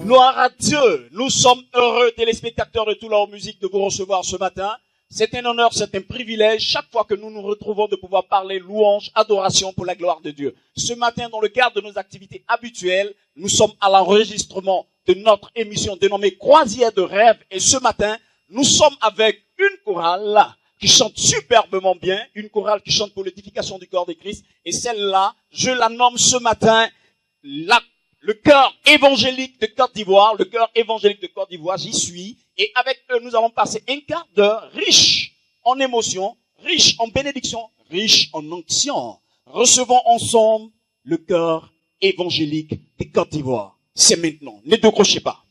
Gloire à Dieu. Nous sommes heureux, téléspectateurs de Tout Leur Musique, de vous recevoir ce matin. C'est un honneur, c'est un privilège, chaque fois que nous nous retrouvons, de pouvoir parler louange, adoration pour la gloire de Dieu. Ce matin, dans le cadre de nos activités habituelles, nous sommes à l'enregistrement de notre émission dénommée Croisière de rêve. Et ce matin, nous sommes avec une chorale qui chante superbement bien, une chorale qui chante pour l'édification du corps de Christ. Et celle-là, je la nomme ce matin le chœur évangélique de Côte d'Ivoire, le chœur évangélique de Côte d'Ivoire, j'y suis. Et avec eux, nous allons passer un quart d'heure riche en émotions, riche en bénédictions, riche en onction. Recevons ensemble le chœur évangélique de Côte d'Ivoire. C'est maintenant. Ne décrochez pas.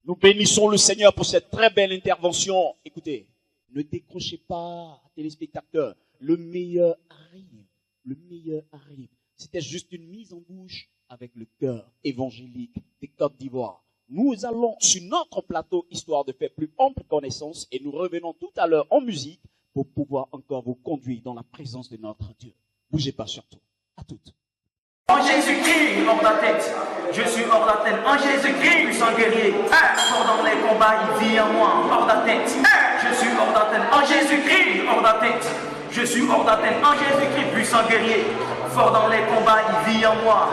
Nous bénissons le Seigneur pour cette très belle intervention. Écoutez, ne décrochez pas, téléspectateurs. Le meilleur arrive. Le meilleur arrive. C'était juste une mise en bouche avec le cœur évangélique des Côtes d'Ivoire. Nous allons sur notre plateau, histoire de faire plus ample connaissance, et nous revenons tout à l'heure en musique pour pouvoir encore vous conduire dans la présence de notre Dieu. Bougez pas surtout. À toutes. En Jésus-Christ, hors d'atteinte, je suis hors d'atteinte. En Jésus-Christ, puissant guerrier, fort dans les combats, il vit en moi, hors d'atteinte. Je suis hors d'atteinte. En Jésus-Christ, hors d'atteinte, je suis hors d'atteinte. En Jésus-Christ, puissant guerrier, fort dans les combats, il vit en moi.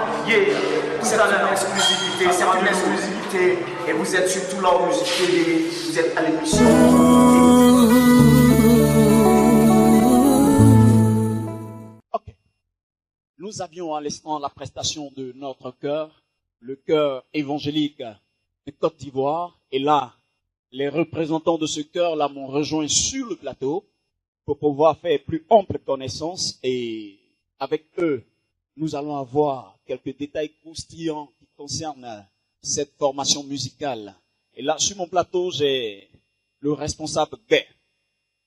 C'est une exclusivité, c'est une exclusivité. Et vous êtes sur tout leur musique TV, vous êtes à l'émission. Nous avions à l'instant la prestation de notre chœur, le chœur évangélique de Côte d'Ivoire. Et là, les représentants de ce chœur-là m'ont rejoint sur le plateau pour pouvoir faire plus ample connaissance. Et avec eux, nous allons avoir quelques détails croustillants qui concernent cette formation musicale. Et là, sur mon plateau, j'ai le responsable B.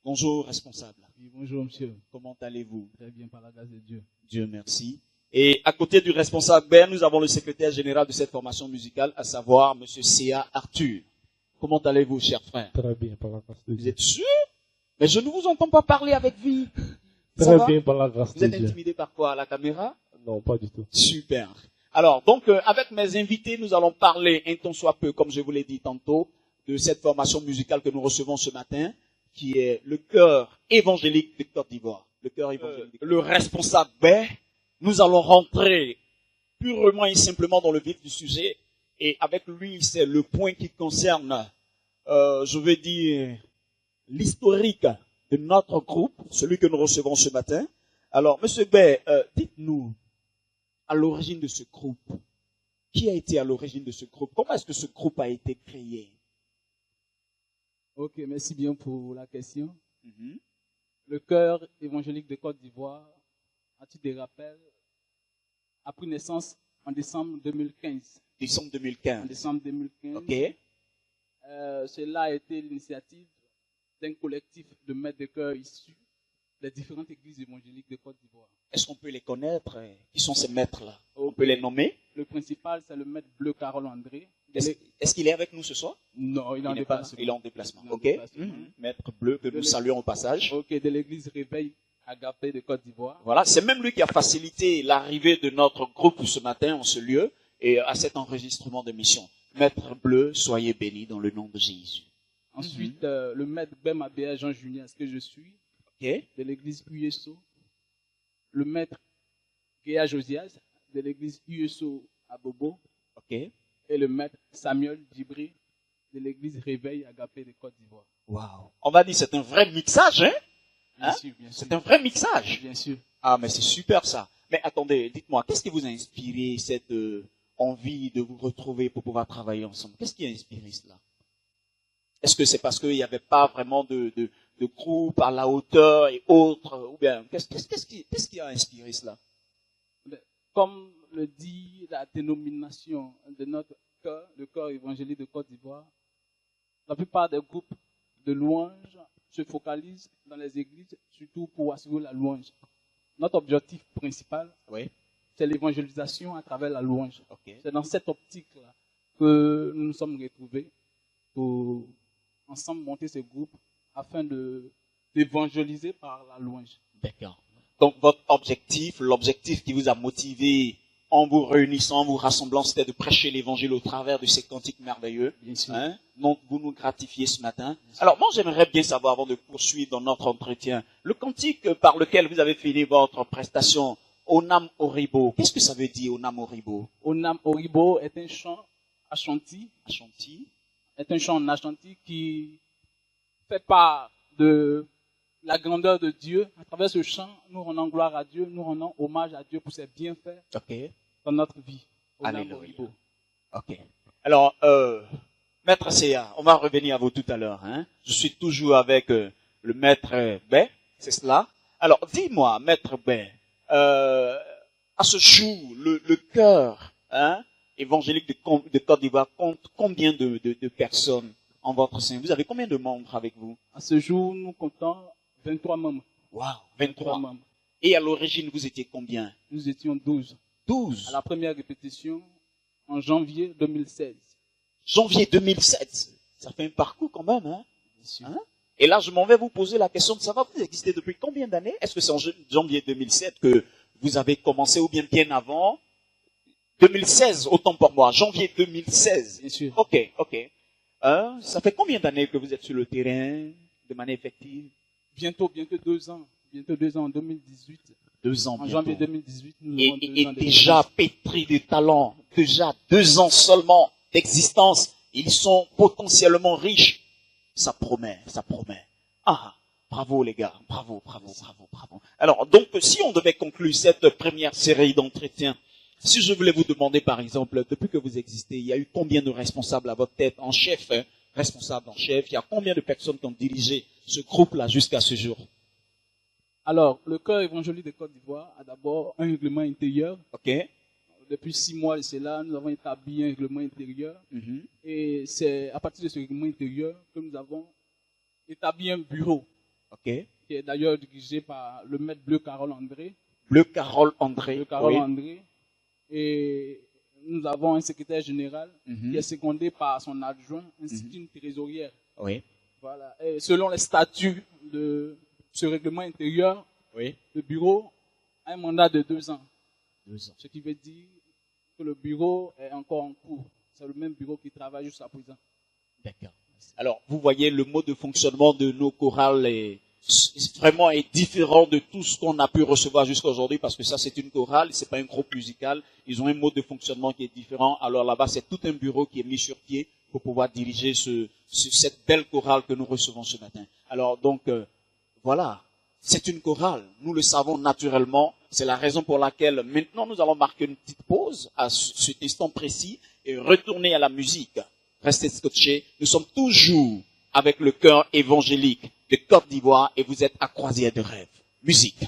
Bonjour, responsable. Oui, bonjour, monsieur. Comment allez-vous? Très bien, par la grâce de Dieu. Dieu merci. Et à côté du responsable Ben, nous avons le secrétaire général de cette formation musicale, à savoir monsieur C.A. Arthur. comment allez-vous, chers frères? Très bien, par la grâce de Vous Dieu. êtes sûr? Mais je ne vous entends pas parler avec vie. Ça va? Très bien, par la grâce Vous de êtes Dieu. intimidé par quoi? À la caméra? Non, pas du tout. Super. Alors, donc, avec mes invités, nous allons parler un tant soit peu, comme je vous l'ai dit tantôt, de cette formation musicale que nous recevons ce matin, qui est le chœur évangélique de Côte d'Ivoire. Le chœur évangélique. Le responsable, nous allons rentrer purement et simplement dans le vif du sujet. Et avec lui, c'est le point qui concerne, je veux dire, l'historique de notre groupe, celui que nous recevons ce matin. Alors, Monsieur Bay, dites-nous, à l'origine de ce groupe, qui a été à l'origine de ce groupe? Comment est-ce que ce groupe a été créé? Ok, merci bien pour la question. Mhm. Le chœur évangélique de Côte d'Ivoire, à titre de rappel, a pris naissance en décembre 2015. Décembre En 2015. décembre 2015, Ok. cela a été l'initiative d'un collectif de maîtres de chœur issus des différentes églises évangéliques de Côte d'Ivoire. Est-ce qu'on peut les connaître? Qui sont ces maîtres-là? On peut les nommer? Le principal, c'est le maître Bleu Carole André. Est-ce qu'il est avec nous ce soir? Non, il est en Il n'est pas, déplacement. il est en déplacement. Il est en Ok. déplacement. Maître Bleu, que nous saluons au passage. Ok, de l'église Réveil Agapé de Côte d'Ivoire. Voilà, c'est même lui qui a facilité l'arrivée de notre groupe ce matin en ce lieu et à cet enregistrement de mission. Maître Bleu, soyez béni dans le nom de Jésus. Ensuite, le maître Bemabéa Jean Julien, ce que je suis, Ok. de l'église USO. Le maître Géa Josias, de l'église USO à Bobo. Ok. Et le maître Samuel Djibré, de l'église Réveil Agapé de Côte d'Ivoire. Wow. On va dire c'est un vrai mixage, hein? Bien Hein? sûr, bien sûr. C'est un vrai mixage. Bien sûr. Ah, mais c'est super ça. Mais attendez, dites-moi, qu'est-ce qui vous a inspiré cette envie de vous retrouver pour pouvoir travailler ensemble? Qu'est-ce qui a inspiré cela? Est-ce que c'est parce qu'il n'y avait pas vraiment de groupe à la hauteur et autres? Ou bien, qu'est-ce qui a inspiré cela? Comme le dit la dénomination de notre chœur, le chœur évangélique de Côte d'Ivoire, la plupart des groupes de louanges se focalisent dans les églises, surtout pour assurer la louange. Notre objectif principal, Oui. c'est l'évangélisation à travers la louange. Ok. C'est dans cette optique-là que nous nous sommes retrouvés pour ensemble monter ce groupe afin d'évangéliser par la louange. D'accord. Donc votre objectif, l'objectif qui vous a motivé en vous réunissant, en vous rassemblant, c'était de prêcher l'évangile au travers de ces cantiques merveilleux. Bien sûr. Hein? Donc vous nous gratifiez ce matin. Alors moi j'aimerais bien savoir, avant de poursuivre dans notre entretien, le cantique par lequel vous avez fini votre prestation, Onam Oribo. Qu'est-ce que ça veut dire, Onam Oribo? Onam Oribo est un chant Ashanti, Ashanti. est un chant en Ashanti qui fait part de la grandeur de Dieu. À travers ce chant, nous rendons gloire à Dieu, nous rendons hommage à Dieu pour ses bienfaits Ok. dans notre vie. Onam Alléluia. Oribo. Ok. Alors, Maître Seya, on va revenir à vous tout à l'heure. Hein. Je suis toujours avec le Maître Bay, c'est cela. Alors, dis-moi, Maître Bay, à ce jour, le chœur évangélique de Côte d'Ivoire compte combien de personnes en votre sein? Vous avez combien de membres avec vous? À ce jour, nous comptons 23 membres. Wow, 23. membres. Et à l'origine, vous étiez combien? Nous étions 12. 12. À la première répétition, en janvier 2016. Janvier 2007. Ça fait un parcours quand même, hein? Bien sûr. Hein? Et là, je m'en vais vous poser la question de savoir, vous existez depuis combien d'années? Est-ce que c'est en janvier 2007 que vous avez commencé ou bien avant? 2016, autant pour moi. Janvier 2016. Bien sûr. Ok, ok. Ça fait combien d'années que vous êtes sur le terrain de manière effective? Bientôt 2 ans. Bientôt 2 ans en 2018. 2 ans En bientôt. janvier 2018, nous avons 2 Et ans déjà pétris de talent, déjà 2 ans seulement d'existence, ils sont potentiellement riches. Ça promet, ça promet. Ah, bravo les gars, bravo. Alors, donc, si on devait conclure cette première série d'entretiens, si je voulais vous demander, par exemple, depuis que vous existez, il y a eu combien de responsables à votre tête, en chef, responsable en chef, il y a combien de personnes qui ont dirigé ce groupe-là jusqu'à ce jour? Alors, le chœur évangélique de Côte d'Ivoire a d'abord un règlement intérieur. Ok. Depuis 6 mois de cela, nous avons établi un règlement intérieur. Mhm. Et c'est à partir de ce règlement intérieur que nous avons établi un bureau, Ok. qui est d'ailleurs dirigé par le maître Bleu Carole André. Bleu Carole André. Bleu Carole Oui. André. Et nous avons un secrétaire général qui est secondé par son adjoint ainsi qu'une trésorière. Oui. Voilà. Et selon les statuts de ce règlement intérieur, Oui. le bureau a un mandat de 2 ans. 2 ans. Ce qui veut dire que le bureau est encore en cours. C'est le même bureau qui travaille jusqu'à présent. D'accord. Alors, vous voyez, le mode de fonctionnement de nos chorales est différent de tout ce qu'on a pu recevoir jusqu'à aujourd'hui, parce que ça, c'est une chorale, c'est pas un groupe musical. Ils ont un mode de fonctionnement qui est différent. Alors là-bas, c'est tout un bureau qui est mis sur pied pour pouvoir diriger cette belle chorale que nous recevons ce matin. Alors donc, voilà. C'est une chorale. Nous le savons naturellement. C'est la raison pour laquelle maintenant nous allons marquer une petite pause à cet instant précis et retourner à la musique. Restez scotchés. Nous sommes toujours avec le chœur évangélique de Côte d'Ivoire et vous êtes à Croisière de Rêve. Musique.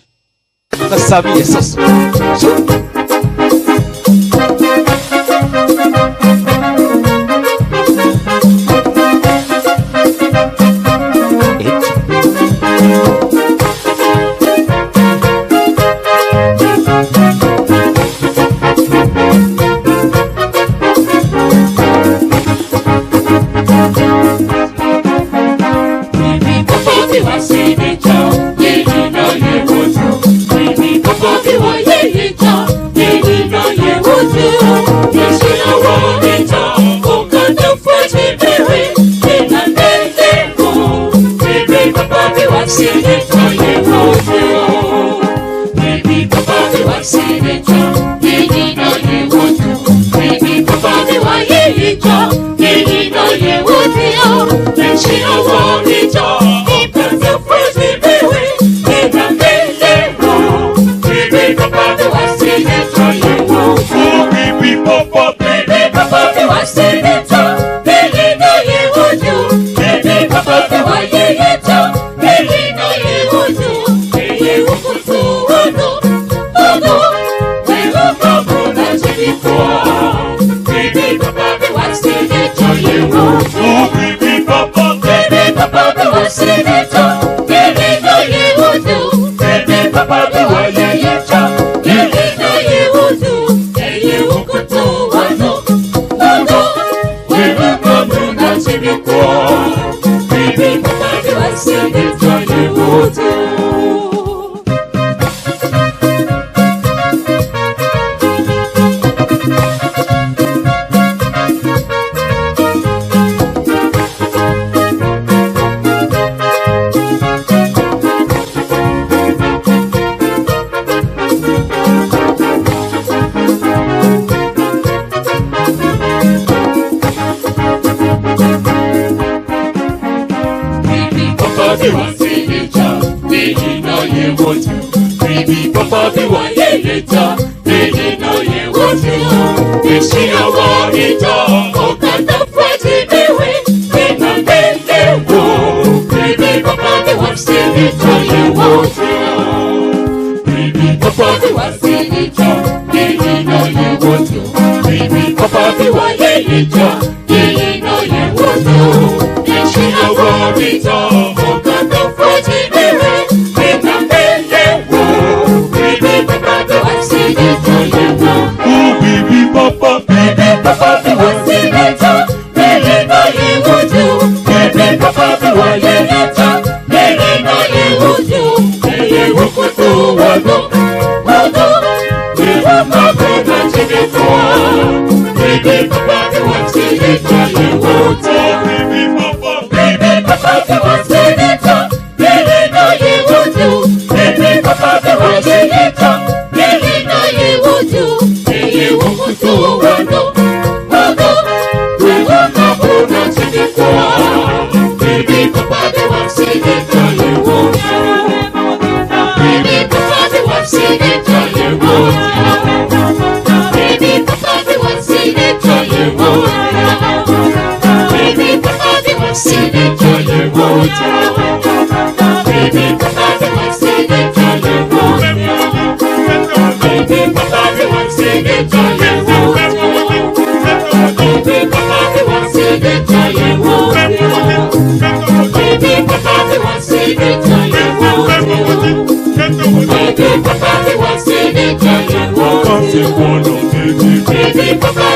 Baby, papa,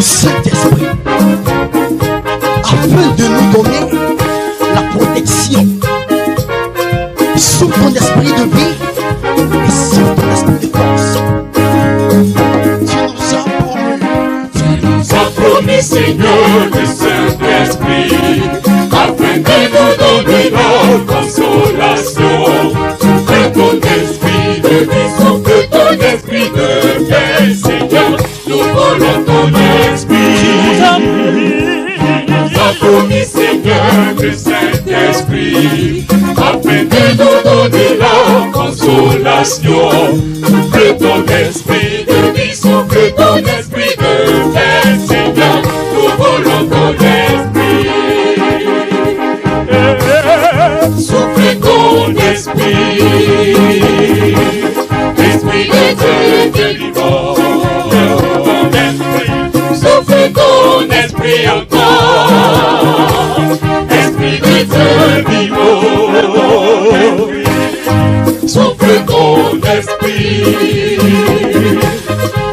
Saint-Esprit, afin de nous donner la protection sous ton esprit de vie et sous ton esprit de force. Tu nous as promis, Seigneur, le Saint-Esprit, afin de nous donner la consolation. Souffle ton esprit de vie, souffle ton esprit de paix, Seigneur. Nous voulons ton esprit. Tu nous as promis, Seigneur, le Saint-Esprit, afin de nous donner la consolation. Souffle ton esprit de vie, souffle ton esprit de paix, Seigneur. Nous voulons ton esprit. Souffle ton esprit, esprit de Dieu vivant. Souffle ton esprit encore, esprit de Dieu vivant. Souffle ton esprit,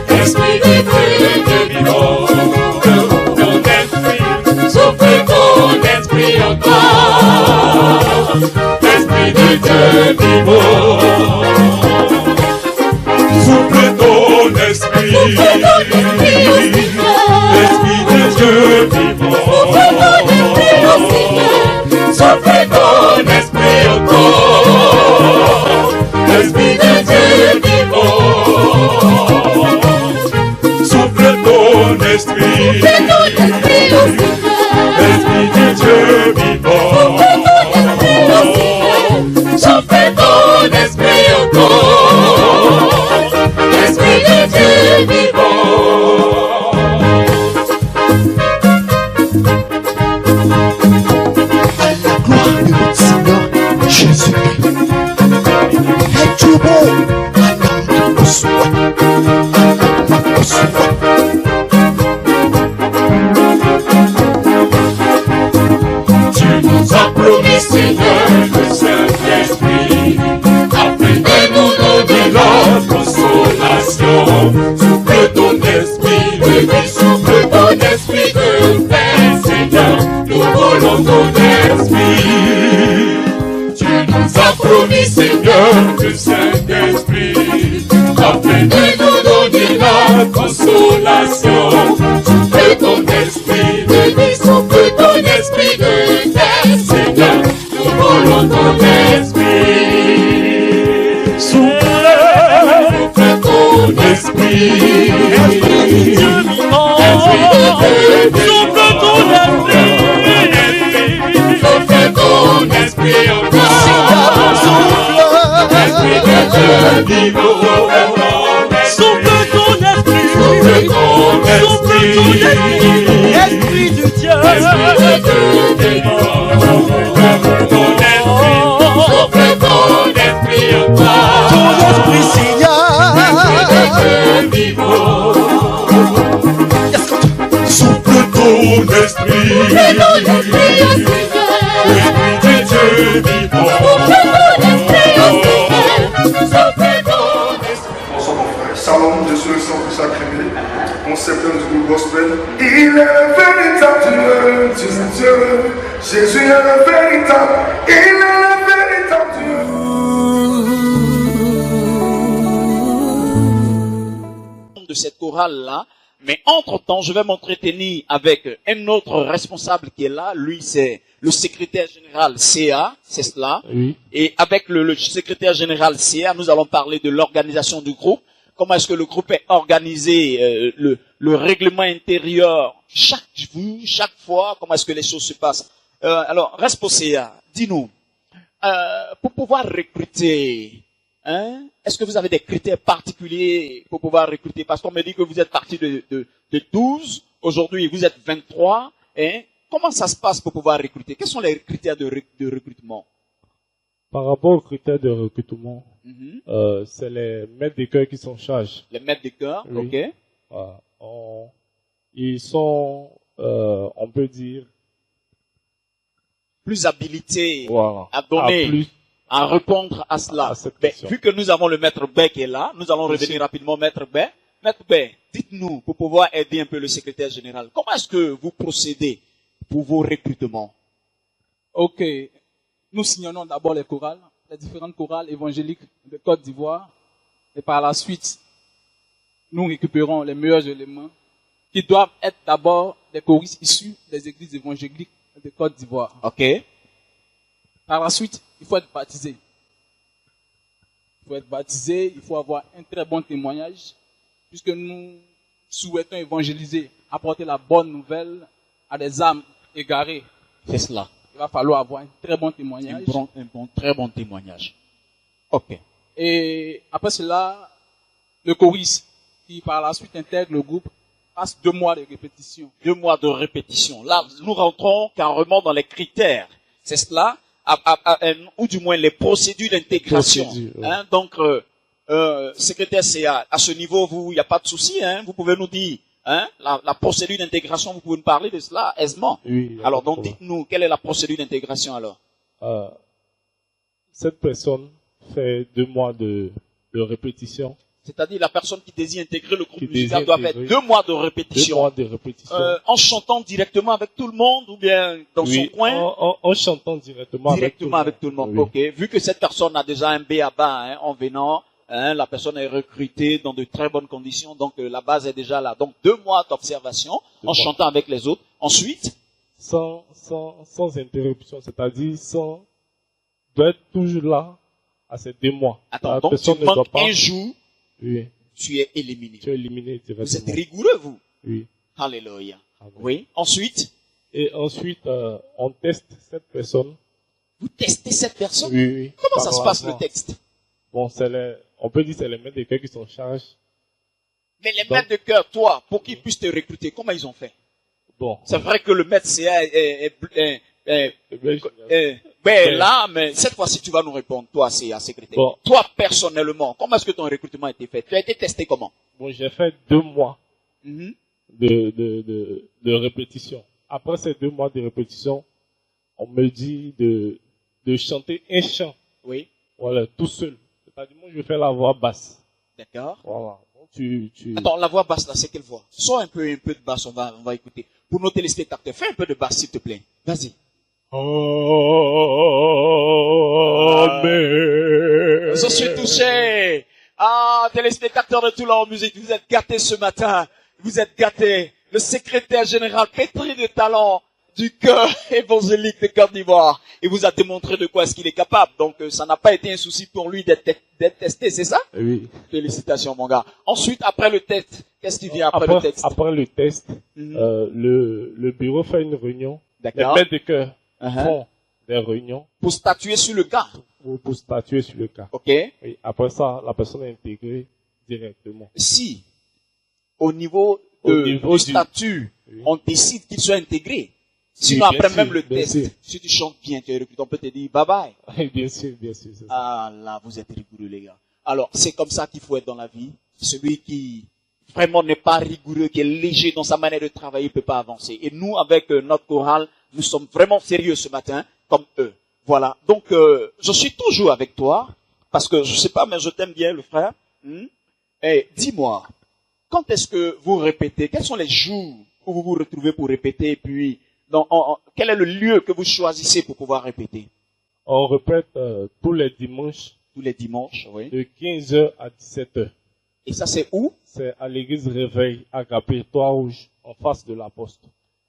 esprit de Dieu vivant. Souffle ton esprit encore, esprit de Dieu vivant. Souffle ton esprit, esprit de Dieu vivant. Souffle ton esprit encore, esprit de Dieu vivant. Souffle ton esprit, esprit de Dieu vivant. Souffle ton esprit encore, esprit de Dieu vivant. À la gloire de notre Seigneur Jésus-Christ. Es-tu beau? Tu nous as promis, Seigneur, le Saint-Esprit, afin de nous donner la consolation. Souffle ton esprit de vie, souffle ton esprit de paix, Seigneur. Nous voulons ton esprit. Tu nous as promis, Seigneur, le Saint-Esprit, afin de nous donner la consolation. Souffle ton esprit de vie, souffle ton esprit de paix, Seigneur. Nous voulons ton esprit. Souffle ton esprit, esprit de Dieu vivant. Souffle ton esprit, souffle ton esprit encore. Esprit de Dieu vivant. Souffle ton esprit, souffle ton esprit, esprit de Dieu, esprit de Dieu vivant. Ton esprit, souffle ton esprit encore. Ton esprit, Seigneur, esprit de Dieu vivant. Souffle ton esprit, esprit de Dieu vivant. Bonsoir mon frère. Salom, je suis le sang sacré, concepteur du groupe gospel. Il est le véritable Dieu. Jésus est le véritable. Il est le véritable Dieu. De cette chorale-là, mais entre-temps, je vais m'entretenir avec un autre responsable qui est là. Lui, c'est le secrétaire général CA, c'est cela. Oui. Et avec le secrétaire général CA, nous allons parler de l'organisation du groupe. Comment est-ce que le groupe est organisé, le règlement intérieur, chaque jour, chaque fois, comment est-ce que les choses se passent. Alors, Respo CA, dis-nous, pour pouvoir recruter, hein, est-ce que vous avez des critères particuliers pour pouvoir recruter? Parce qu'on me dit que vous êtes parti de 12, aujourd'hui vous êtes 23, hein. Comment ça se passe pour pouvoir recruter? Quels sont les critères de recrutement? Par rapport aux critères de recrutement, c'est les maîtres de chœur qui sont en charge. Les maîtres de chœur, oui. Ok. Ils sont, on peut dire, plus habilités voilà, à donner, à répondre à cela. Vu que nous avons le maître B qui est là, nous allons revenir rapidement au maître B. Maître B, dites-nous, pour pouvoir aider un peu le secrétaire général, comment est-ce que vous procédez pour vos recrutements? Ok. Nous signons d'abord les chorales, les différentes chorales évangéliques de Côte d'Ivoire. Et par la suite, nous récupérons les meilleurs éléments qui doivent être d'abord des choristes issus des églises évangéliques de Côte d'Ivoire. Ok. Par la suite, il faut être baptisé. Il faut être baptisé, il faut avoir un très bon témoignage, puisque nous souhaitons évangéliser, apporter la bonne nouvelle à des âmes égarées. C'est cela. Il va falloir avoir un très bon témoignage. Très bon témoignage. Ok. Et après cela, le choriste, qui par la suite intègre le groupe, passe 2 mois de répétition. 2 mois de répétition. Là, nous rentrons carrément dans les critères. C'est cela, ou du moins les procédures d'intégration. Hein, donc, secrétaire CA, à ce niveau, il n'y a pas de souci. Hein, vous pouvez nous dire, hein, la procédure d'intégration, vous pouvez nous parler de cela aisément. Oui, alors, donc, dites-nous, quelle est la procédure d'intégration alors? Cette personne fait 2 mois de répétition. C'est-à-dire la personne qui désire intégrer le groupe musical doit faire 2 mois de répétition. 2 mois de répétition. En chantant directement avec tout le monde ou bien dans son coin? En chantant directement avec tout le monde. Oui. Ok. Vu que cette personne a déjà un B à bas, hein, en venant, hein, la personne est recrutée dans de très bonnes conditions, donc la base est déjà là. Donc 2 mois d'observation en chantant avec les autres. Ensuite, sans interruption, c'est-à-dire doit être toujours là à ces 2 mois. Attends, donc tu manques un jour. Oui. Tu es éliminé. Tu es éliminé directement. Vous êtes rigoureux, vous? Oui. Alléluia. Amen. Oui. Ensuite? Et ensuite, on teste cette personne. Vous testez cette personne? Oui. Comment ça se passe, le texte? Bon, on peut dire que c'est les maîtres de chœur qui sont en charge. Mais les maîtres de chœur, toi, pour qu'ils puissent te recruter, comment ils ont fait? Bon. C'est vrai que le maître CA là, mais cette fois-ci, tu vas nous répondre, toi, CA, secrétaire. Bon. Toi, personnellement, comment est-ce que ton recrutement a été fait? Tu as été testé comment? Bon, j'ai fait 2 mois de répétition. Après ces 2 mois de répétition, on me dit de chanter un chant. Oui. Voilà, tout seul. C'est-à-dire, moi, je fais la voix basse. D'accord. Voilà. Attends, la voix basse, là, c'est quelle voix? Sois un peu de basse, on va écouter. Pour nos téléspectateurs, fais un peu de basse, s'il te plaît. Vas-y. Amen. Je suis touché. Ah, téléspectateurs de Toulon Musique, vous êtes gâtés ce matin. Vous êtes gâtés. Le secrétaire général pétri de talent du chœur évangélique de Côte d'Ivoire. Il vous a démontré de quoi est-ce qu'il est capable. Donc, ça n'a pas été un souci pour lui d'être testé, c'est ça? Oui. Félicitations, mon gars. Ensuite, après le test, qu'est-ce qui vient après le test? Après le test, le bureau fait une réunion. D'accord. Les maîtres de chœur font des réunions. Pour statuer sur le cas. Pour statuer sur le cas. Ok. Oui. Après ça, la personne est intégrée directement. Si, au niveau du statut, on décide qu'il soit intégré. Sinon, après même le test, si tu chantes bien, tu es recruté, on peut te dire bye bye. Bien sûr, c'est ça. Ah là, vous êtes rigoureux, les gars. Alors, c'est comme ça qu'il faut être dans la vie. Celui qui vraiment n'est pas rigoureux, qui est léger dans sa manière de travailler, peut pas avancer. Et nous, avec notre chorale, nous sommes vraiment sérieux ce matin, comme eux. Voilà. Donc, je suis toujours avec toi, parce que je sais pas, mais je t'aime bien, le frère. Et dis-moi, quand est-ce que vous répétez? Quels sont les jours où vous vous retrouvez pour répéter? Et puis, quel est le lieu que vous choisissez pour pouvoir répéter? On répète tous les dimanches. Tous les dimanches, oui. De 15h à 17h. Et ça, c'est où? C'est à l'église Réveil, Agapé, Toit-Rouge, en face de la poste.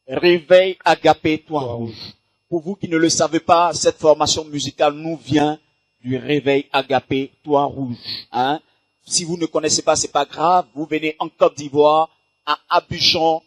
Réveil, Agapé, Toit-Rouge. Pour vous qui ne le savez pas, cette formation musicale nous vient du Réveil, Agapé, Toit-Rouge. Hein? Si vous ne connaissez pas, c'est pas grave. Vous venez en Côte d'Ivoire, à Abidjan,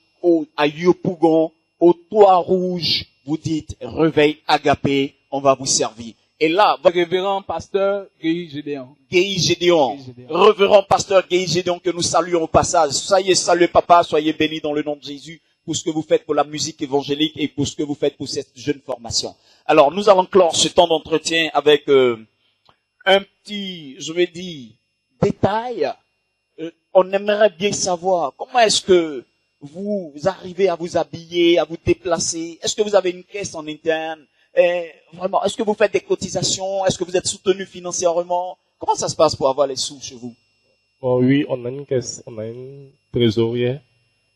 à Yopougon, au Toit-Rouge. Vous dites Réveil, Agapé, on va vous servir. Et là, Le révérend pasteur Guy Gédéon. Guy Gédéon, Guy Gédéon. révérend pasteur Guy Gédéon, que nous saluons au passage. Soyez salués, papa, soyez bénis dans le nom de Jésus pour ce que vous faites pour la musique évangélique et pour ce que vous faites pour cette jeune formation. Alors, nous allons clore ce temps d'entretien avec un petit, je vais dire, détail. On aimerait bien savoir comment est-ce que vous arrivez à vous habiller, à vous déplacer. Est-ce que vous avez une caisse en interne? Vraiment, est-ce que vous faites des cotisations? Est-ce que vous êtes soutenu financièrement? Comment ça se passe pour avoir les sous chez vous? Bon, oui, on a une caisse, on a une trésorière.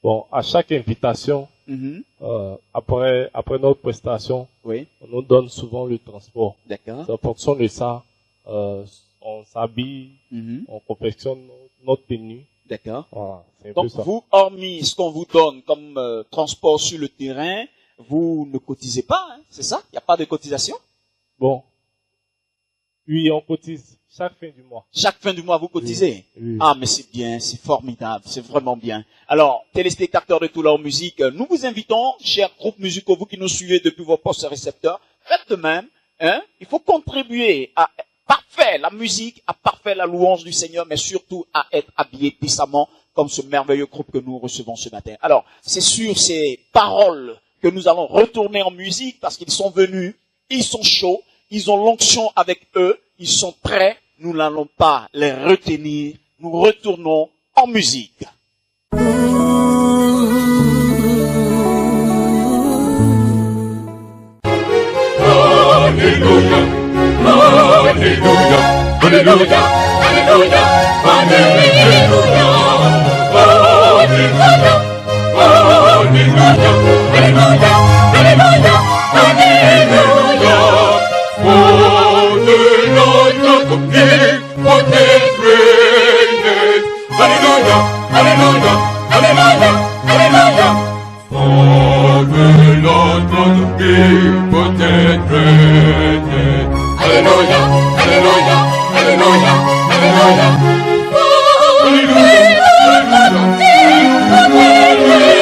Bon, à chaque invitation, après notre prestation, Oui, on nous donne souvent le transport. d'accord. En fonction de ça, on s'habille, on confectionne notre tenue. D'accord. Voilà, c'est un Donc peu ça. vous, hormis ce qu'on vous donne comme transport sur le terrain, vous ne cotisez pas, hein, c'est ça? Il n'y a pas de cotisation? Bon. Oui, on cotise chaque fin du mois. Chaque fin du mois, vous cotisez? Oui. Ah, mais c'est bien, c'est formidable, c'est vraiment bien. Alors, téléspectateurs de Toulon Musique, nous vous invitons, chers groupes musicaux, vous qui nous suivez depuis vos postes récepteurs, faites de même, hein. Il faut contribuer à parfaire la musique, à parfaire la louange du Seigneur, mais surtout à être habillé décemment comme ce merveilleux groupe que nous recevons ce matin. Alors, c'est sur ces paroles que nous allons retourner en musique parce qu'ils sont venus, ils sont chauds, ils ont l'onction avec eux, ils sont prêts, nous n'allons pas les retenir, nous retournons en musique. Alléluia, Alléluia, Alléluia, Alléluia, Alléluia, Alléluia, Alléluia, Alléluia, Alléluia. For the Lord God of omnipotent reigneth. Alléluia, Alléluia, Alléluia, Alléluia. For the Lord God of omnipotent reigneth. Alléluia, Alléluia, Alléluia, Alléluia. Alléluia, Alléluia, Alléluia,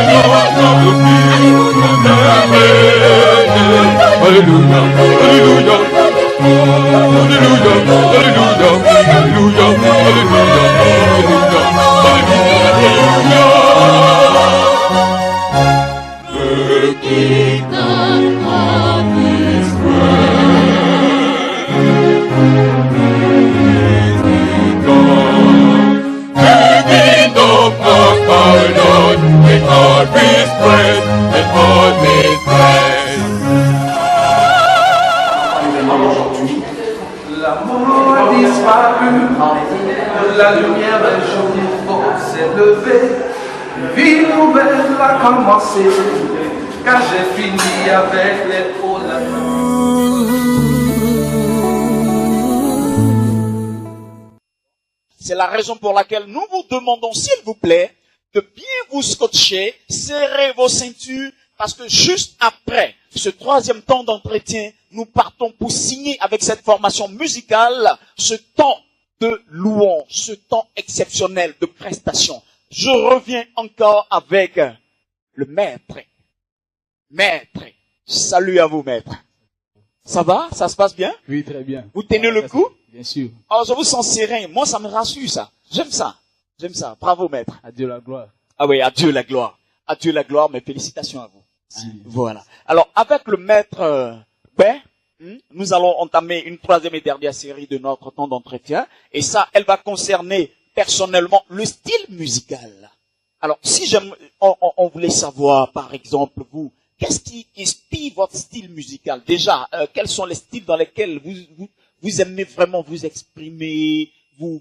Alléluia, Alléluia, Alléluia, The kingdom of Israel. The kingdom of our Lord, with all his praise, and all his praise. Aujourd'hui, l'amour a disparu, la lumière d'un jour nouveau s'est levée, une vie nouvelle a commencé, car j'ai fini avec les hauts la C'est la raison pour laquelle nous vous demandons, s'il vous plaît, de bien vous scotcher, serrer vos ceintures, parce que juste après ce troisième temps d'entretien, nous partons pour signer avec cette formation musicale ce temps de louange, ce temps exceptionnel de prestation. Je reviens encore avec le maître. Maître. Salut à vous, maître. Ça va? Ça se passe bien? Oui, très bien. Vous tenez le coup? Bien sûr. Oh, je vous sens serein. Moi, ça me rassure, ça. J'aime ça. J'aime ça. Bravo, maître. À Dieu la gloire. Ah oui, à Dieu la gloire. À Dieu la gloire, mais félicitations à vous. Voilà. Alors, avec le maître nous allons entamer une troisième et dernière série de notre temps d'entretien. Et ça, elle va concerner personnellement le style musical. Alors, si on voulait savoir, par exemple, vous, qu'est-ce qui inspire votre style musical? Déjà, quels sont les styles dans lesquels vous aimez vraiment vous exprimer, vous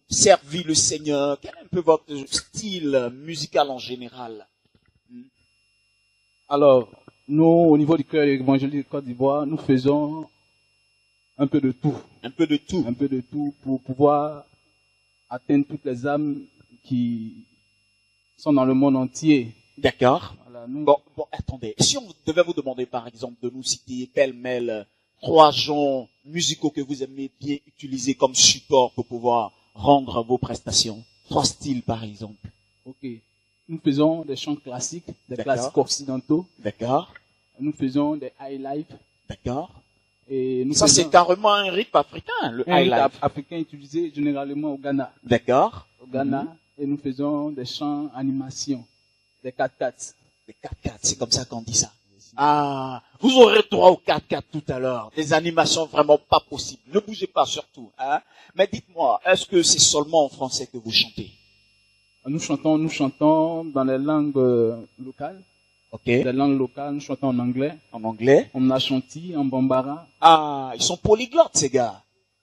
servir le Seigneur? Quel est un peu votre style musical en général? Alors, nous, au niveau du chœur évangélique de Côte d'Ivoire, nous faisons un peu de tout. Un peu de tout. Un peu de tout pour pouvoir atteindre toutes les âmes qui sont dans le monde entier. D'accord. Voilà, nous, Bon, attendez. Si on devait vous demander, par exemple, de nous citer pêle-mêle 3 genres musicaux que vous aimez bien utiliser comme support pour pouvoir rendre vos prestations. 3 styles, par exemple. ok. Nous faisons des chants classiques, des D'accord. classiques occidentaux. D'accord. nous faisons des high life. D'accord. Et nous Ça, c'est carrément un rythme africain, le un high rythme life. africain utilisé généralement au Ghana. D'accord. Au Ghana, et nous faisons des chants animation, des 4-4. Les 4-4, c'est comme ça qu'on dit ça. Ah, vous aurez droit aux 4-4 tout à l'heure. Des animations vraiment pas possibles. Ne bougez pas surtout. Hein. Mais dites-moi, est-ce que c'est seulement en français que vous chantez? Nous chantons dans les langues locales. Ok. Des langues locales, nous chantons en anglais, En anglais? en Ashanti, en Bambara. Ah, ils sont polyglottes, ces gars.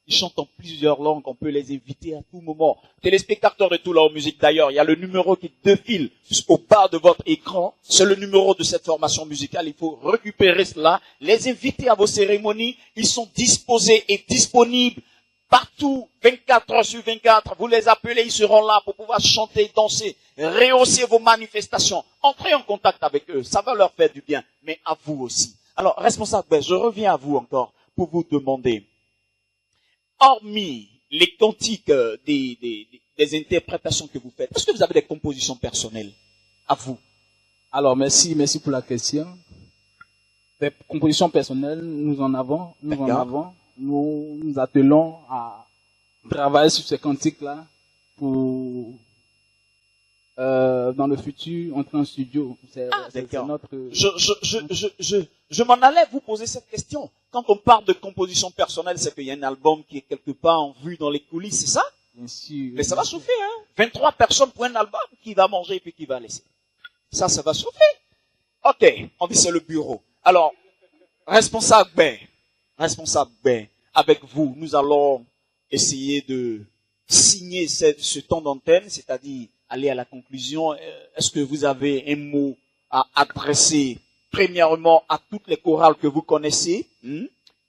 Ils chantent en plusieurs langues. On peut les inviter à tout moment. Téléspectateurs de Tout Leur Musique, d'ailleurs, il y a le numéro qui défile au bas de votre écran. C'est le numéro de cette formation musicale. Il faut récupérer cela. Les inviter à vos cérémonies. Ils sont disposés et disponibles partout, 24 heures sur 24. Vous les appelez, ils seront là pour pouvoir chanter, danser, rehausser vos manifestations. Entrez en contact avec eux. Ça va leur faire du bien, mais à vous aussi. Alors, responsable, je reviens à vous encore pour vous demander, hormis les cantiques des interprétations que vous faites, est-ce que vous avez des compositions personnelles à vous? Alors, merci pour la question. Des compositions personnelles, nous en avons. Nous nous attelons à travailler sur ces cantiques-là pour, dans le futur, entrer en studio. C'est notre... Je m'en allais vous poser cette question. Quand on parle de composition personnelle, c'est qu'il y a un album qui est quelque part en vue dans les coulisses, c'est ça? Bien sûr. Mais ça va chauffer, hein? 23 personnes pour un album, qui va manger et puis qui va laisser. Ça va chauffer. Ok, on dit c'est le bureau. Alors, responsable B, avec vous, nous allons essayer de signer ce temps d'antenne, c'est-à-dire aller à la conclusion. Est-ce que vous avez un mot à adresser premièrement à toutes les chorales que vous connaissez?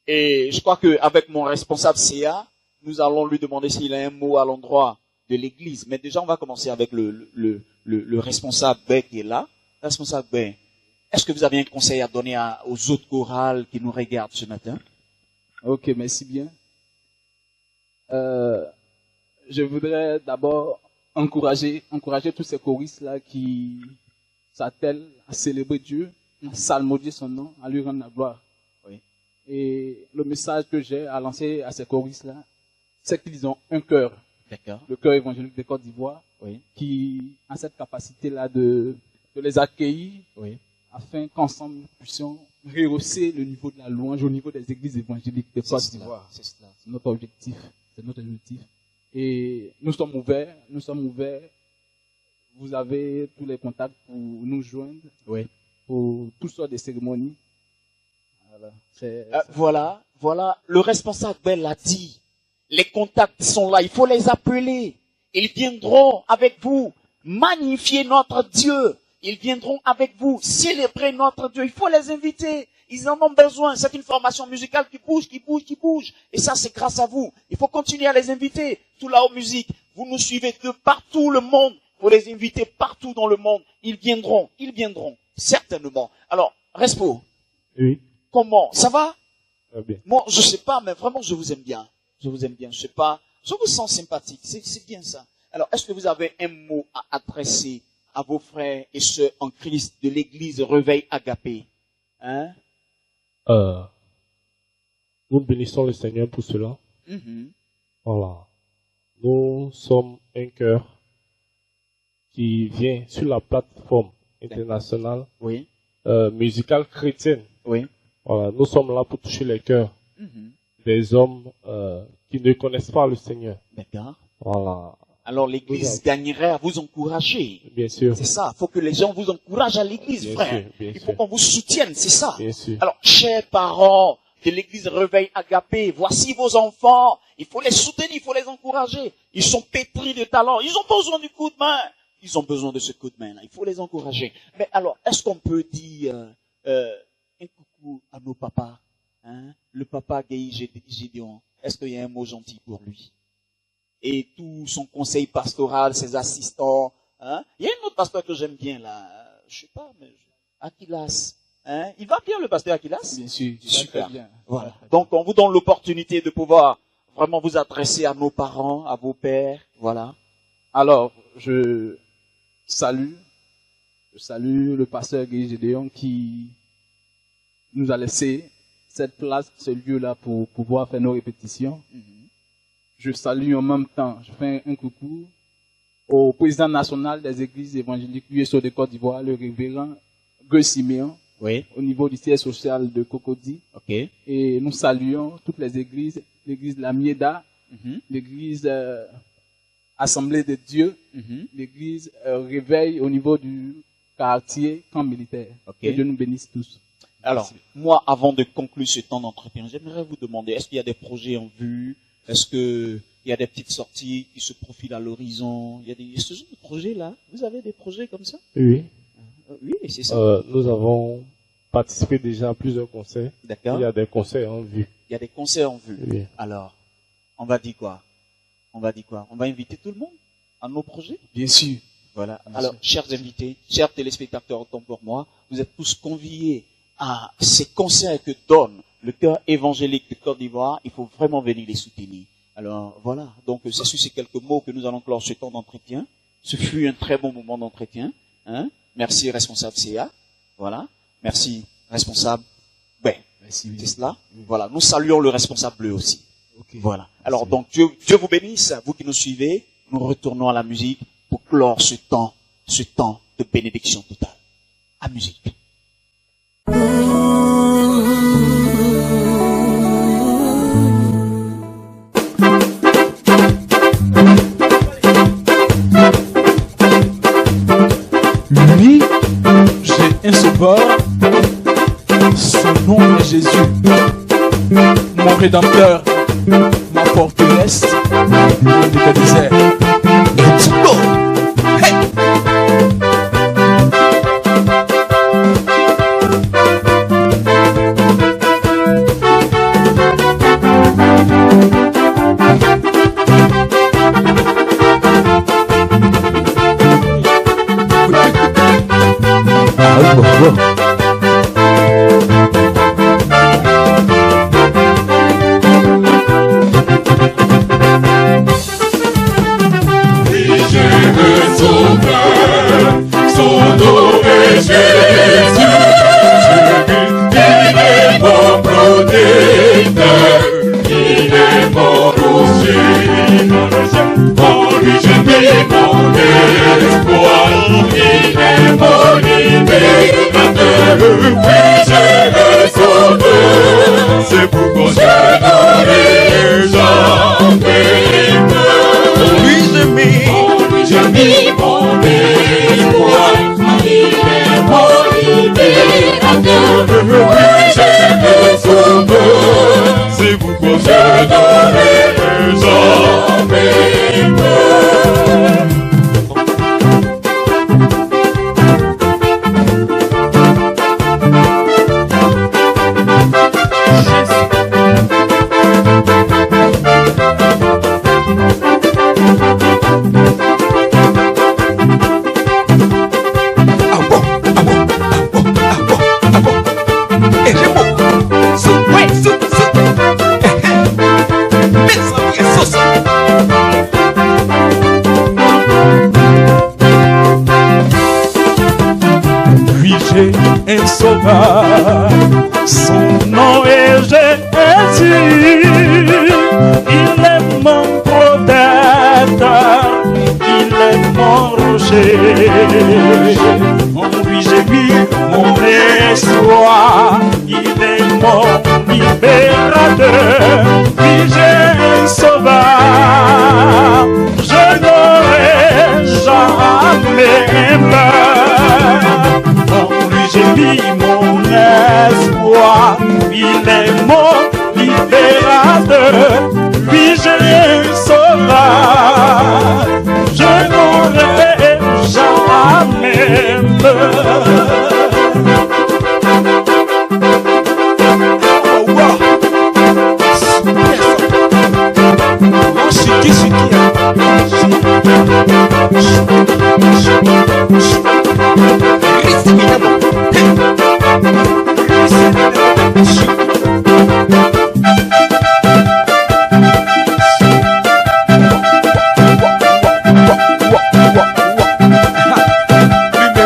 Et je crois qu'avec mon responsable CA, nous allons lui demander s'il a un mot à l'endroit de l'église. Mais déjà, on va commencer avec le responsable B qui est là. Responsable B, est-ce que vous avez un conseil à donner aux autres chorales qui nous regardent ce matin? Ok, merci bien. Je voudrais d'abord encourager tous ces choristes-là qui s'attellent à célébrer Dieu, à salmodier son nom, à lui rendre la gloire. Oui. Et le message que j'ai à lancer à ces choristes-là, c'est qu'ils ont un cœur. D'accord. Le cœur évangélique de Côte d'Ivoire, Oui. qui a cette capacité-là de les accueillir, Oui. afin qu'ensemble nous puissions rehausser le niveau de la louange au niveau des églises évangéliques de Côte d'Ivoire. C'est cela. C'est notre objectif. Et nous sommes ouverts. Vous avez tous les contacts pour nous joindre. Oui. Pour toutes sortes de cérémonies. Voilà. Le responsable l'a dit. Les contacts sont là. Il faut les appeler. Ils viendront avec vous magnifier notre Dieu. Ils viendront avec vous célébrer notre Dieu. Il faut les inviter. Ils en ont besoin. C'est une formation musicale qui bouge. Et ça, c'est grâce à vous. Il faut continuer à les inviter. Tout là haut musique. Vous nous suivez de partout le monde. Vous les invitez partout dans le monde. Ils viendront. Certainement. Alors, Respo. Oui. Comment? Ça va? Très bien. Moi, je sais pas, mais vraiment, je vous aime bien. Je sais pas. Je vous sens sympathique. C'est bien ça. Alors, est-ce que vous avez un mot à adresser à vos frères et sœurs en Christ de l'église Réveil Agapé? Hein? Nous bénissons le Seigneur pour cela. Voilà. Nous sommes un cœur qui vient sur la plateforme internationale Oui. Musicale chrétienne. Oui. Voilà. Nous sommes là pour toucher les cœurs des hommes qui ne connaissent pas le Seigneur. D'accord. Voilà. Alors l'église gagnerait à vous encourager. Bien sûr. C'est ça. Il faut que les gens vous encouragent à l'église, Bien frère. sûr, bien Il faut sûr. qu'on vous soutienne, c'est ça. Bien sûr. Alors, chers parents de l'église Réveil Agapé, voici vos enfants. Il faut les soutenir, il faut les encourager. Ils sont pétris de talent. Ils ont besoin du coup de main. Ils ont besoin de ce coup de main-là. Il faut les encourager. Mais alors, est-ce qu'on peut dire un coucou à nos papas, hein? Le papa Guy Gédéon. Est-ce qu'il y a un mot gentil pour lui? Et tout son conseil pastoral, ses assistants. Hein? Il y a un autre pasteur que j'aime bien là. Je sais pas, mais Aquilas. Hein? Il va bien le pasteur Aquilas? Bien sûr. Super. Bien. Voilà. Donc on vous donne l'opportunité de pouvoir vraiment vous adresser à nos parents, à vos pères. Voilà. Alors, je salue le pasteur Guy Gédéon qui nous a laissé cette place, ce lieu-là pour pouvoir faire nos répétitions. Je salue en même temps, je fais un coucou au président national des églises évangéliques USO de Côte d'Ivoire, le révérend Gueux Siméon, Oui. au niveau du siège social de Cocody. Ok. Et nous saluons toutes les églises, l'église de la Mieda, l'église Assemblée de Dieu, l'église Réveil au niveau du quartier camp militaire. Ok. Que Dieu nous bénisse tous. Alors, moi, avant de conclure ce temps d'entretien, j'aimerais vous demander, est-ce qu'il y a des projets en vue? Est-ce qu'il y a des petites sorties qui se profilent à l'horizon? Il y a ce genre de projets-là? Vous avez des projets comme ça? Oui. Oui, c'est ça. Nous avons participé déjà à plusieurs concerts. D'accord. Il y a des concerts en vue. Il y a des concerts en vue. Oui. Alors, on va dire quoi? On va inviter tout le monde à nos projets? Bien sûr. Voilà. Alors, chers invités, chers téléspectateurs, autant pour moi, vous êtes tous conviés à ces concerts que donne le chœur évangélique de Côte d'Ivoire. Il faut vraiment venir les soutenir. Alors, voilà. Donc, c'est sur ces quelques mots que nous allons clore ce temps d'entretien. Ce fut un très bon moment d'entretien. Hein? Merci, responsable CA. Voilà. Merci, responsable. Ben, Merci, oui. c'est cela. Voilà. Nous saluons le responsable bleu aussi. Ok. Voilà. Alors, donc, Dieu vous bénisse, vous qui nous suivez. Nous retournons à la musique pour clore ce temps de bénédiction totale. À musique. Lui, j'ai un sauveur, son nom est Jésus, mon rédempteur, ma forteresse, le désert. Let's go! Hey! C'est pourquoi je n'aurai jamais peur. Lui j'ai mis mon espoir. Il est mon libérateur. Oui, j'ai le sauveur. C'est pourquoi je n'aurai jamais peur. Lui j'ai un sauveur, son nom est Jésus. Il est mon protecteur, il est mon rocher. En lui j'ai mis mon espoir, il est mon libérateur. Lui j'ai un sauveur, je n'aurai jamais peur. En lui j'ai mis mon espoir, il est mon libérateur. Lui j'ai un sauveur, je n'aurai jamais peur.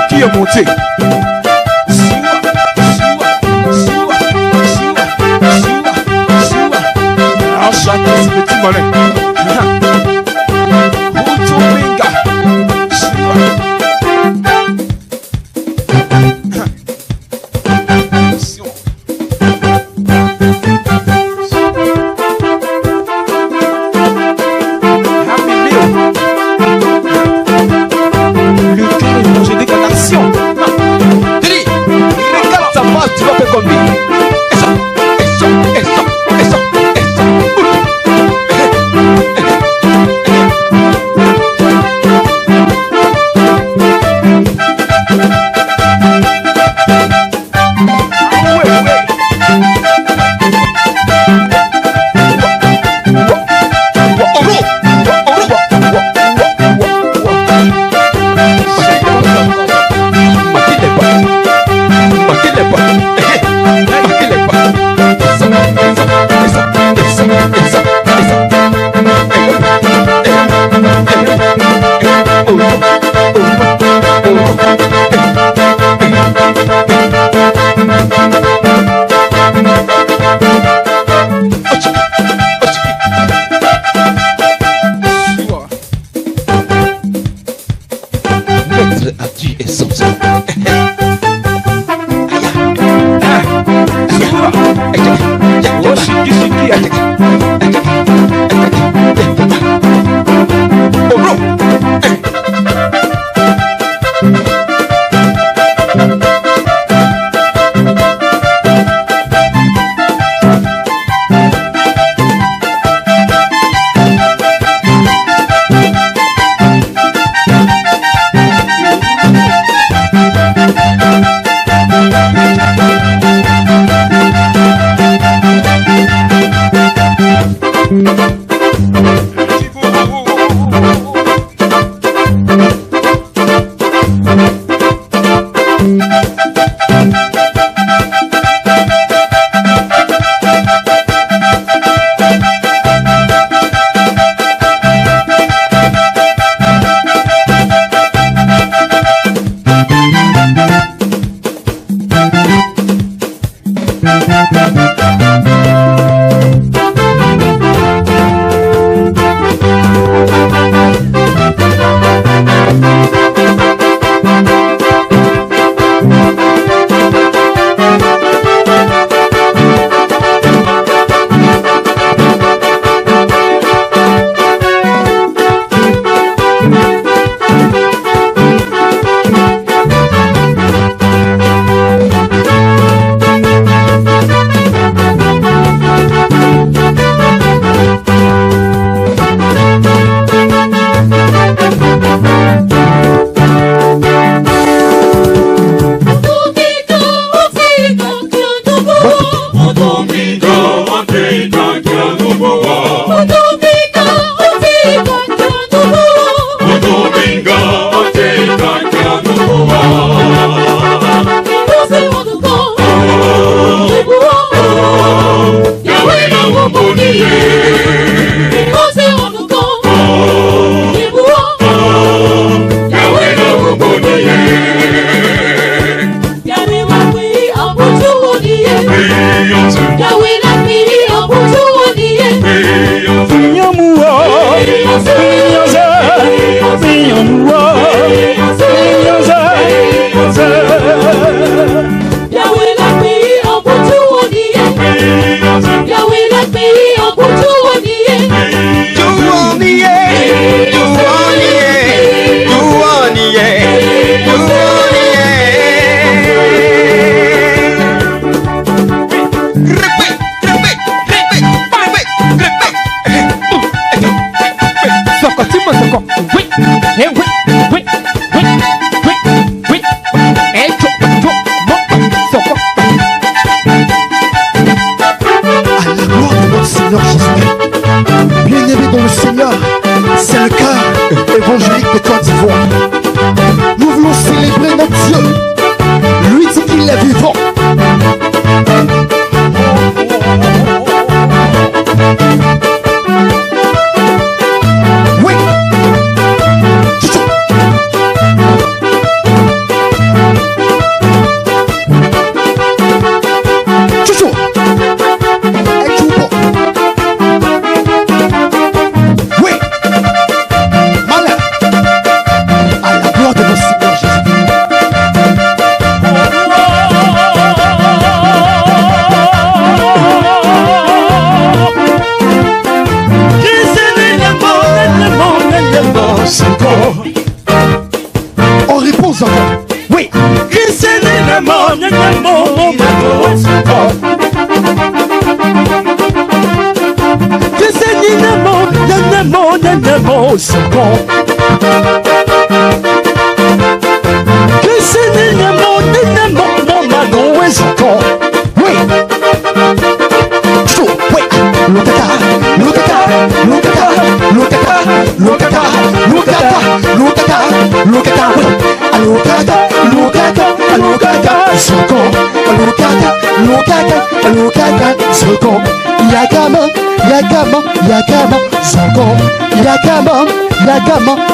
Qui est monté? petit malin. Utuminga. Tu vas faire comme lui.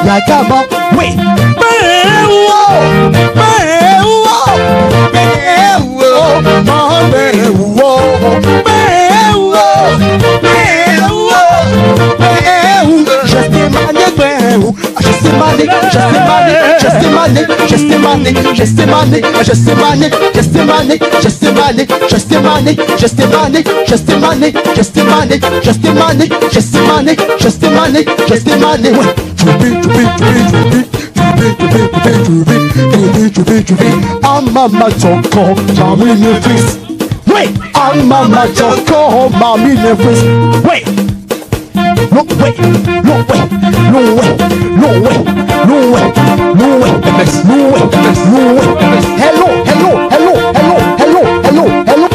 Yakama, oui. Mama Joko, Mami Nefis. Wait, I'm Mama Joko, Mami Nefis. Wait, no way, no way, no way, no way, no way, no way, no way, no way. Hello, hello, hello, hello, hello, hello, hello.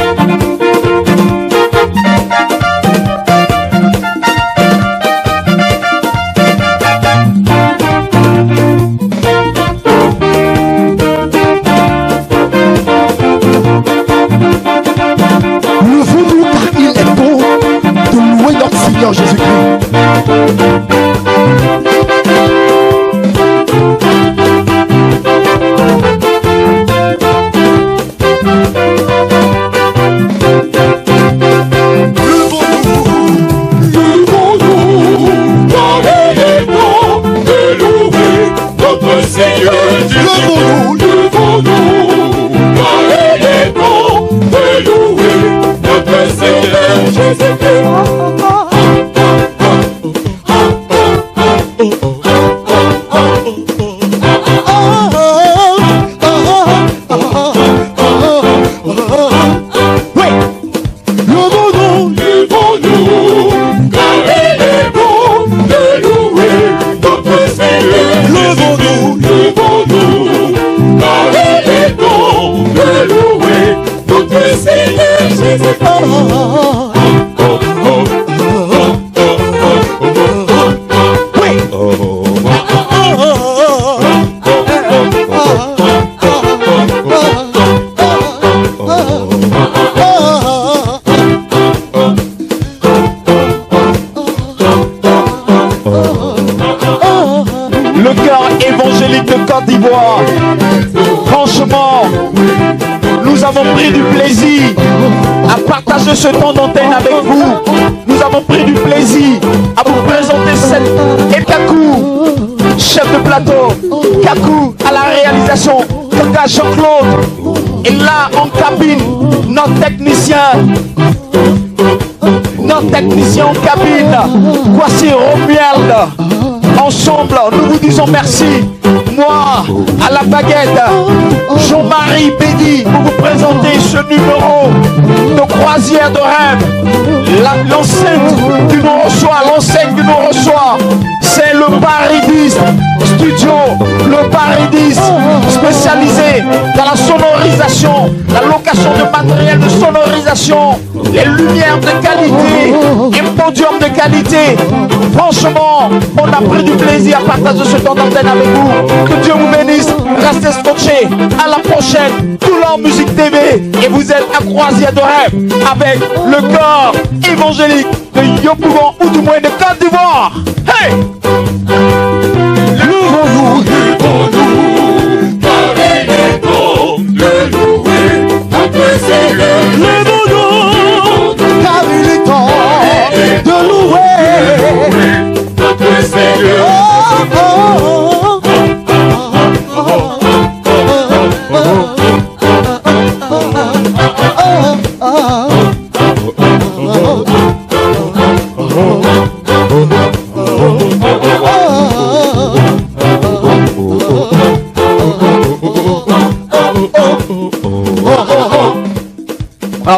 Franchement, nous avons pris du plaisir à partager ce temps d'antenne avec vous. Nous avons pris du plaisir à vous présenter cette... Et Kakou, chef de plateau, Kakou à la réalisation, Kaka Jean-Claude, et là en cabine, notre technicien en cabine, voici Romuald. Ensemble, nous vous disons merci. Moi, à la baguette, Jean-Marie Bédi, pour vous présenter ce numéro de croisière de rêve. L'enseigne qui nous reçoit, c'est le Paradis Studio, le Paradis spécialisé dans la sonorisation, la location de matériel de sonorisation, les lumières de qualité, un podium de qualité. Franchement, on a pris du plaisir à partager ce temps d'antenne avec vous. Que Dieu vous bénisse, restez scotchés. À la prochaine, Toulon Musique TV. Et vous êtes à croisière de rêve avec le corps évangélique de Yopougon, ou du moins de Côte d'Ivoire. Hey! Levons-nous, car il est bon de louer notre Seigneur. Levons-nous, car il est temps de louer notre Seigneur.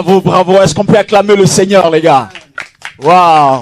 Bravo, bravo. Est-ce qu'on peut acclamer le Seigneur, les gars? Waouh.